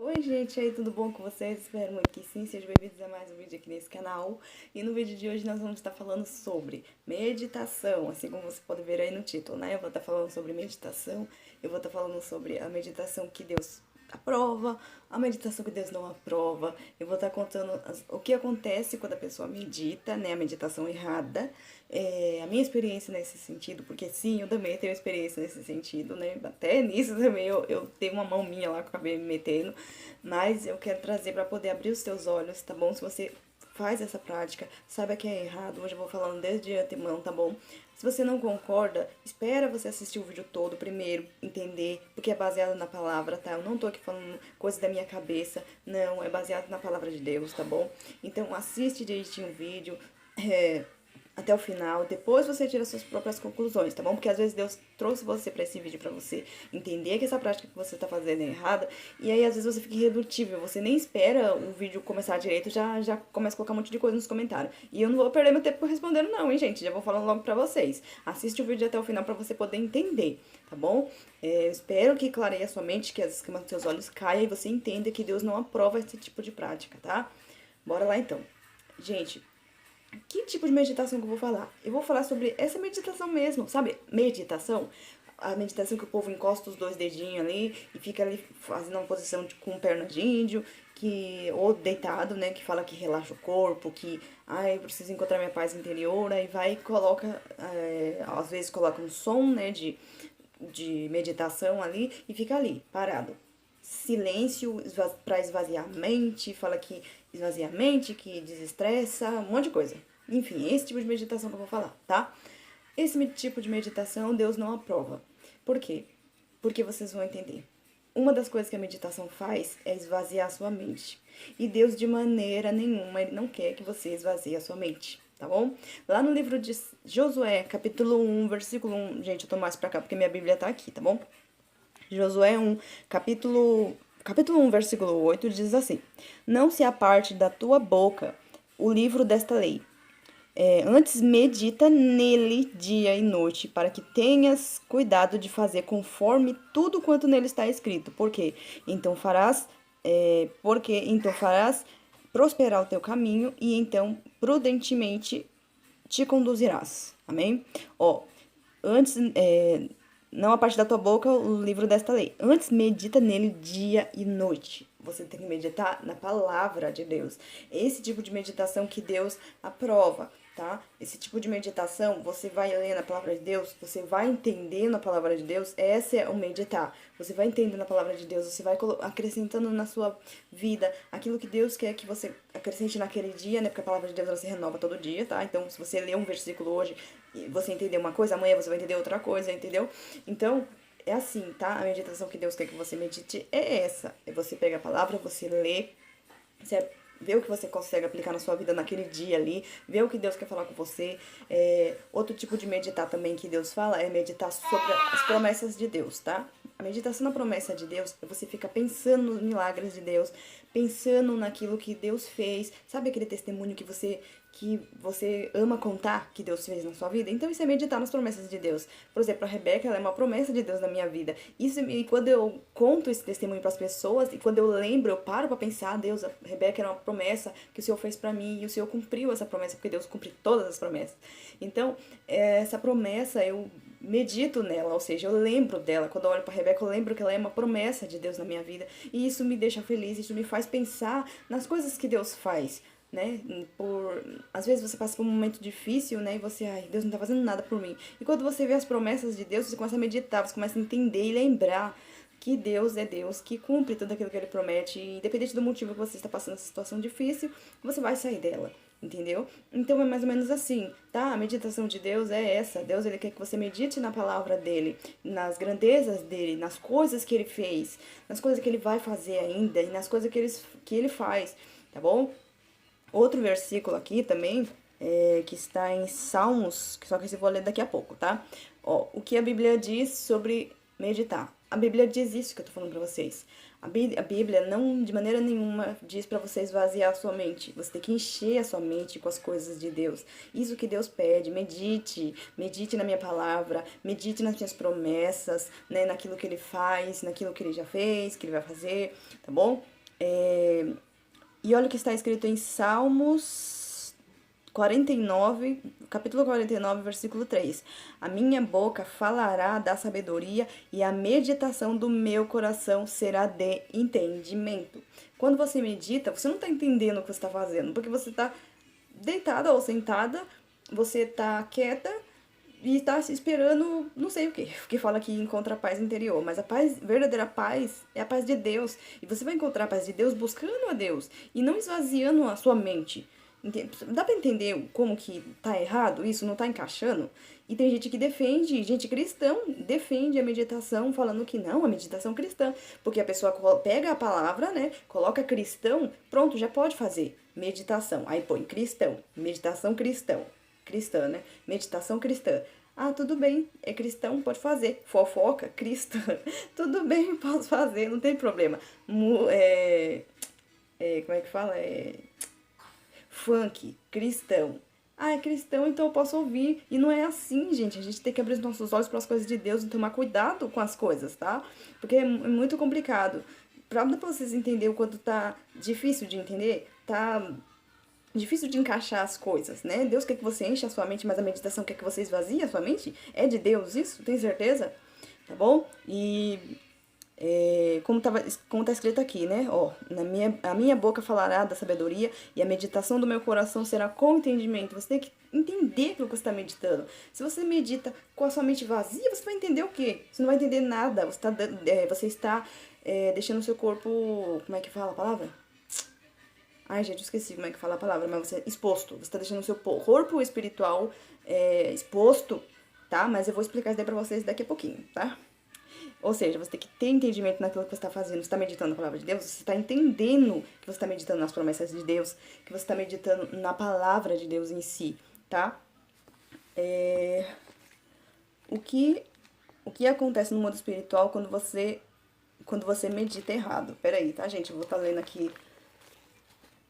Oi gente, aí tudo bom com vocês? Espero muito que sim, sejam bem-vindos a mais um vídeo aqui nesse canal. E no vídeo de hoje nós vamos estar falando sobre meditação, assim como você pode ver aí no título, né? Eu vou estar falando sobre meditação, eu vou estar falando sobre a meditação que Deus aprova, a meditação que Deus não aprova. Eu vou estar contando o que acontece quando a pessoa medita, né? A meditação errada, a minha experiência nesse sentido, porque sim, eu também tenho experiência nesse sentido, né? Até nisso também eu tenho uma mão minha lá que eu acabei me metendo, mas eu quero trazer para poder abrir os teus olhos, tá bom? Se você faz essa prática, saiba que é errado. Hoje eu vou falando desde antemão, tá bom? Se você não concorda, espera você assistir o vídeo todo primeiro, entender, porque é baseado na palavra, tá? Eu não tô aqui falando coisa da minha cabeça, não, é baseado na palavra de Deus, tá bom? Então assiste direitinho o vídeo, até o final, depois você tira suas próprias conclusões, tá bom? Porque às vezes Deus trouxe você pra esse vídeo pra você entender que essa prática que você tá fazendo é errada, e aí às vezes você fica irredutível, você nem espera o vídeo começar direito, já começa a colocar um monte de coisa nos comentários. E eu não vou perder meu tempo respondendo não, hein, gente? Já vou falando logo pra vocês. Assiste o vídeo até o final pra você poder entender, tá bom? Eu espero que clareie a sua mente, que as escamas dos seus olhos caiam e você entenda que Deus não aprova esse tipo de prática, tá? Bora lá então. Gente, que tipo de meditação que eu vou falar? Eu vou falar sobre essa meditação mesmo, sabe? Meditação. A meditação que o povo encosta os dois dedinhos ali e fica ali fazendo uma posição com perna de índio, ou deitado, né? Que fala que relaxa o corpo, que eu preciso encontrar minha paz interior, aí vai e coloca, às vezes coloca um som, né? De meditação ali e fica ali, parado. Silêncio para esvaziar a mente, fala que esvazia a mente, que desestressa, um monte de coisa. Enfim, esse tipo de meditação que eu vou falar, tá? Esse tipo de meditação Deus não aprova. Por quê? Porque vocês vão entender. Uma das coisas que a meditação faz é esvaziar a sua mente. E Deus, de maneira nenhuma, Ele não quer que você esvazie a sua mente, tá bom? Lá no livro de Josué, capítulo 1, versículo 1. Gente, eu tô mais pra cá porque minha Bíblia tá aqui, tá bom? Josué 1, capítulo 1, versículo 8, diz assim: Não se aparte da tua boca o livro desta lei. Antes medita nele dia e noite, para que tenhas cuidado de fazer conforme tudo quanto nele está escrito. Por quê? Porque então farás prosperar o teu caminho e então prudentemente te conduzirás. Amém? Ó, antes, não a parte da tua boca o livro desta lei. Antes medita nele dia e noite. Você tem que meditar na palavra de Deus. Esse tipo de meditação que Deus aprova, tá? Esse tipo de meditação, você vai lendo a palavra de Deus, você vai entendendo a palavra de Deus, essa é o meditar. Você vai entendendo a palavra de Deus, você vai acrescentando na sua vida aquilo que Deus quer que você acrescente naquele dia, né? Porque a palavra de Deus ela se renova todo dia, tá? Então, se você ler um versículo hoje e você entender uma coisa, amanhã você vai entender outra coisa, entendeu? Então, é assim, tá? A meditação que Deus quer que você medite é essa. É você pegar a palavra, você lê, você vê o que você consegue aplicar na sua vida naquele dia ali, vê o que Deus quer falar com você. Outro tipo de meditar também que Deus fala é meditar sobre as promessas de Deus, tá? A meditação na promessa de Deus é você ficar pensando nos milagres de Deus, pensando naquilo que Deus fez. Sabe aquele testemunho que você ama contar que Deus fez na sua vida? Então isso é meditar nas promessas de Deus. Por exemplo, a Rebeca, ela é uma promessa de Deus na minha vida. E quando eu conto esse testemunho para as pessoas, e quando eu lembro, eu paro para pensar, Deus, a Rebeca era uma promessa que o Senhor fez para mim, e o Senhor cumpriu essa promessa, porque Deus cumpre todas as promessas. Então, essa promessa, eu medito nela, ou seja, eu lembro dela. Quando eu olho para Rebeca, eu lembro que ela é uma promessa de Deus na minha vida, e isso me deixa feliz, isso me faz pensar nas coisas que Deus faz, né? Às vezes você passa por um momento difícil, né? E você, Deus não tá fazendo nada por mim. E quando você vê as promessas de Deus, você começa a meditar, você começa a entender e lembrar que Deus é Deus, que cumpre tudo aquilo que Ele promete, e independente do motivo que você está passando essa situação difícil, você vai sair dela, entendeu? Então é mais ou menos assim, tá? A meditação de Deus é essa. Deus, Ele quer que você medite na palavra dEle, nas grandezas dEle, nas coisas que Ele fez, nas coisas que Ele vai fazer ainda, e nas coisas que Ele faz, tá bom? Outro versículo aqui também, que está em Salmos, só que eu vou ler daqui a pouco, tá? Ó, o que a Bíblia diz sobre meditar. A Bíblia diz isso que eu tô falando pra vocês. A Bíblia não, de maneira nenhuma, diz pra você esvaziar a sua mente. Você tem que encher a sua mente com as coisas de Deus. Isso que Deus pede. Medite na minha palavra, medite nas minhas promessas, né? Naquilo que Ele faz, naquilo que Ele já fez, que Ele vai fazer, tá bom? E olha o que está escrito em Salmos 49, capítulo 49, versículo 3. A minha boca falará da sabedoria e a meditação do meu coração será de entendimento. Quando você medita, você não está entendendo o que você está fazendo, porque você está deitada ou sentada, você está quieta e está esperando não sei o quê, porque fala que encontra a paz interior, mas a paz, verdadeira paz, é a paz de Deus. E você vai encontrar a paz de Deus buscando a Deus e não esvaziando a sua mente. Dá pra entender como que tá errado isso, não tá encaixando? E tem gente que defende, gente cristão, defende a meditação, falando que não, a meditação cristã. Porque a pessoa pega a palavra, né, coloca cristão, pronto, já pode fazer meditação. Aí põe cristão, meditação cristã, né? Meditação cristã. Ah, tudo bem, é cristão, pode fazer. Fofoca, cristã. Tudo bem, posso fazer, não tem problema. Como é que fala? Funk, cristão. Ah, é cristão, então eu posso ouvir. E não é assim, gente. A gente tem que abrir os nossos olhos para as coisas de Deus e tomar cuidado com as coisas, tá? Porque é muito complicado. Pra vocês entenderem o quanto tá difícil de entender, tá difícil de encaixar as coisas, né? Deus quer que você enche a sua mente, mas a meditação quer que você esvazie a sua mente? É de Deus isso? Tem certeza? Tá bom? E como tá escrito aqui, né? Ó, a minha boca falará da sabedoria e a meditação do meu coração será com entendimento. Você tem que entender aquilo que você está meditando. Se você medita com a sua mente vazia, você vai entender o quê? Você não vai entender nada. Você está deixando o seu corpo... Como é que fala a palavra? Ai, gente, eu esqueci como é que fala a palavra, mas você é exposto. Você está deixando o seu corpo espiritual exposto, tá? Mas eu vou explicar isso daí pra vocês daqui a pouquinho, tá? Ou seja, você tem que ter entendimento naquilo que você está fazendo. Você está meditando na palavra de Deus, você está entendendo que você está meditando nas promessas de Deus, que você está meditando na palavra de Deus em si, tá? O que acontece no mundo espiritual quando você medita errado? Peraí, tá, gente? Eu vou estar lendo aqui,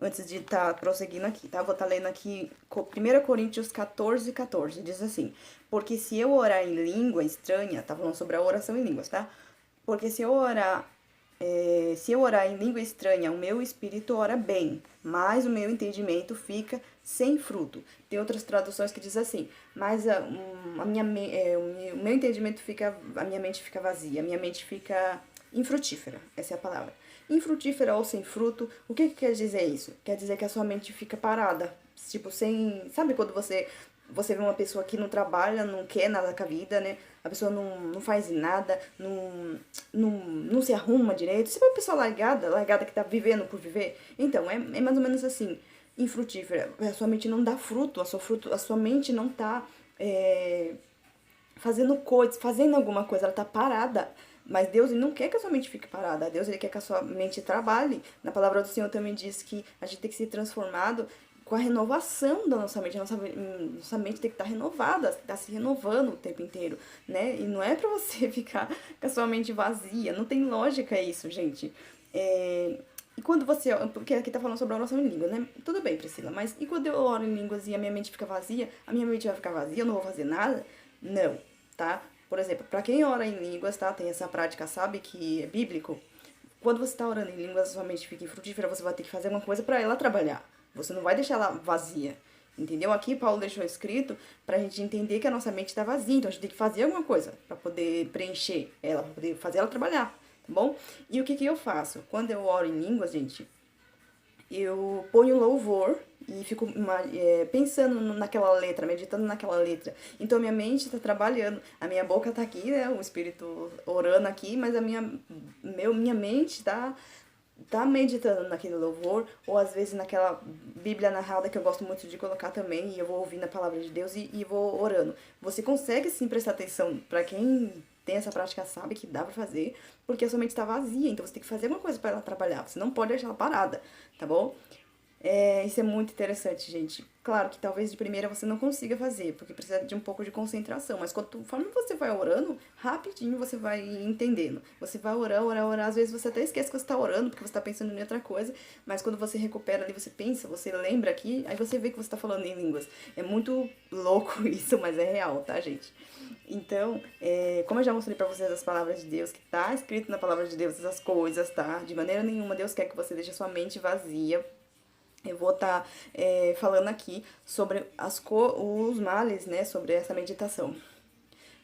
antes de estar prosseguindo aqui, tá? Vou estar lendo aqui 1 Coríntios 14, 14. Diz assim: porque se eu orar em língua estranha, tá falando sobre a oração em línguas, tá? Porque se eu orar em língua estranha, o meu espírito ora bem, mas o meu entendimento fica sem fruto. Tem outras traduções que diz assim: mas o meu entendimento fica, a minha mente fica vazia, a minha mente fica infrutífera. Essa é a palavra. Infrutífera ou sem fruto. O que quer dizer isso? Quer dizer que a sua mente fica parada, tipo, sem... Sabe quando você vê uma pessoa que não trabalha, não quer nada com a vida, né? A pessoa não faz nada, não se arruma direito. Você é uma pessoa largada que tá vivendo por viver. Então, é mais ou menos assim, infrutífera. A sua mente não dá fruto, a sua mente não tá fazendo alguma coisa, ela tá parada. Mas Deus, ele não quer que a sua mente fique parada. Deus, ele quer que a sua mente trabalhe. Na palavra do Senhor também diz que a gente tem que ser transformado com a renovação da nossa mente. A nossa mente tem que estar renovada, tá se renovando o tempo inteiro, né? E não é pra você ficar com a sua mente vazia. Não tem lógica isso, gente. E quando você... Porque aqui tá falando sobre a oração em línguas, né? Tudo bem, Priscila, mas e quando eu oro em línguas e a minha mente fica vazia? A minha mente vai ficar vazia? Eu não vou fazer nada? Não, tá? Por exemplo, para quem ora em línguas, tá? Tem essa prática, sabe, que é bíblico. Quando você está orando em línguas, a sua mente fica infrutífera, você vai ter que fazer alguma coisa para ela trabalhar. Você não vai deixar ela vazia. Entendeu? Aqui Paulo deixou escrito pra gente entender que a nossa mente está vazia. Então a gente tem que fazer alguma coisa para poder preencher ela, para poder fazer ela trabalhar, tá bom? E o que eu faço? Quando eu oro em línguas, gente, eu ponho louvor e fico pensando naquela letra, meditando naquela letra. Então minha mente está trabalhando, a minha boca está aqui, né, o espírito orando aqui, mas a minha mente tá meditando naquele louvor, ou às vezes naquela Bíblia narrada que eu gosto muito de colocar também, e eu vou ouvindo a palavra de Deus e vou orando. Você consegue sim prestar atenção, para quem tem essa prática sabe que dá pra fazer, porque a sua mente tá vazia, então você tem que fazer alguma coisa para ela trabalhar, você não pode deixar ela parada, tá bom? Isso é muito interessante, gente. Claro que talvez de primeira você não consiga fazer, porque precisa de um pouco de concentração, mas conforme você vai orando, rapidinho você vai entendendo. Você vai orar, orar, orar, às vezes você até esquece que você está orando, porque você está pensando em outra coisa, mas quando você recupera ali, você pensa, você lembra aqui, aí você vê que você está falando em línguas. É muito louco isso, mas é real, tá, gente? Então, como eu já mostrei pra vocês as palavras de Deus, que tá escrito na palavra de Deus essas coisas, tá? De maneira nenhuma Deus quer que você deixe a sua mente vazia. Eu vou estar falando aqui sobre os males, né? Sobre essa meditação.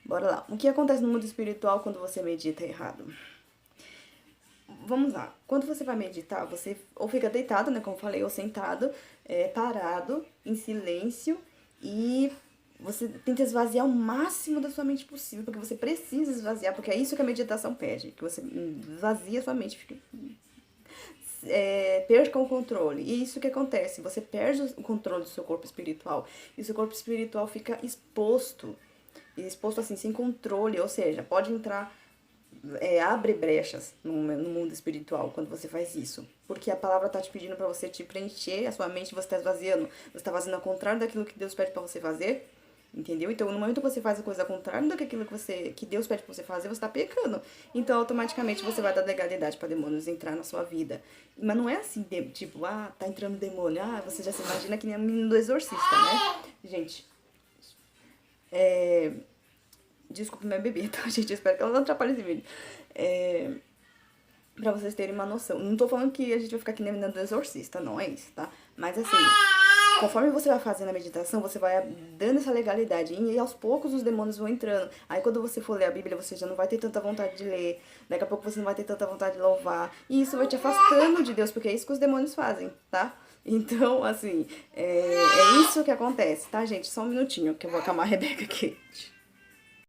Bora lá. O que acontece no mundo espiritual quando você medita errado? Vamos lá. Quando você vai meditar, você ou fica deitado, né? Como eu falei, ou sentado, parado, em silêncio e você tenta esvaziar o máximo da sua mente possível, porque você precisa esvaziar, porque é isso que a meditação pede, que você esvazia a sua mente, fica perca o controle. E isso que acontece, você perde o controle do seu corpo espiritual. E o seu corpo espiritual fica exposto. Exposto assim, sem controle. Ou seja, pode entrar, abre brechas no mundo espiritual quando você faz isso. Porque a palavra tá te pedindo pra você te preencher, a sua mente você tá esvaziando. Você tá fazendo ao contrário daquilo que Deus pede pra você fazer. Entendeu? Então, no momento que você faz a coisa contrária daquilo que Deus pede pra você fazer, você tá pecando. Então, automaticamente, você vai dar legalidade pra demônios entrar na sua vida. Mas não é assim, tipo, tá entrando demônio. Você já se imagina que nem a menina do exorcista, né? Gente, desculpa minha bebê, tá, gente? Eu espero que ela não atrapalhe esse vídeo. Pra vocês terem uma noção. Não tô falando que a gente vai ficar que nem a menina do exorcista, não é isso, tá? Mas assim, conforme você vai fazendo a meditação, você vai dando essa legalidade. E aos poucos os demônios vão entrando. Aí quando você for ler a Bíblia, você já não vai ter tanta vontade de ler. Daqui a pouco você não vai ter tanta vontade de louvar. E isso vai te afastando de Deus, porque é isso que os demônios fazem, tá? Então, assim, é isso que acontece, tá, gente? Só um minutinho, que eu vou acalmar a Rebeca aqui.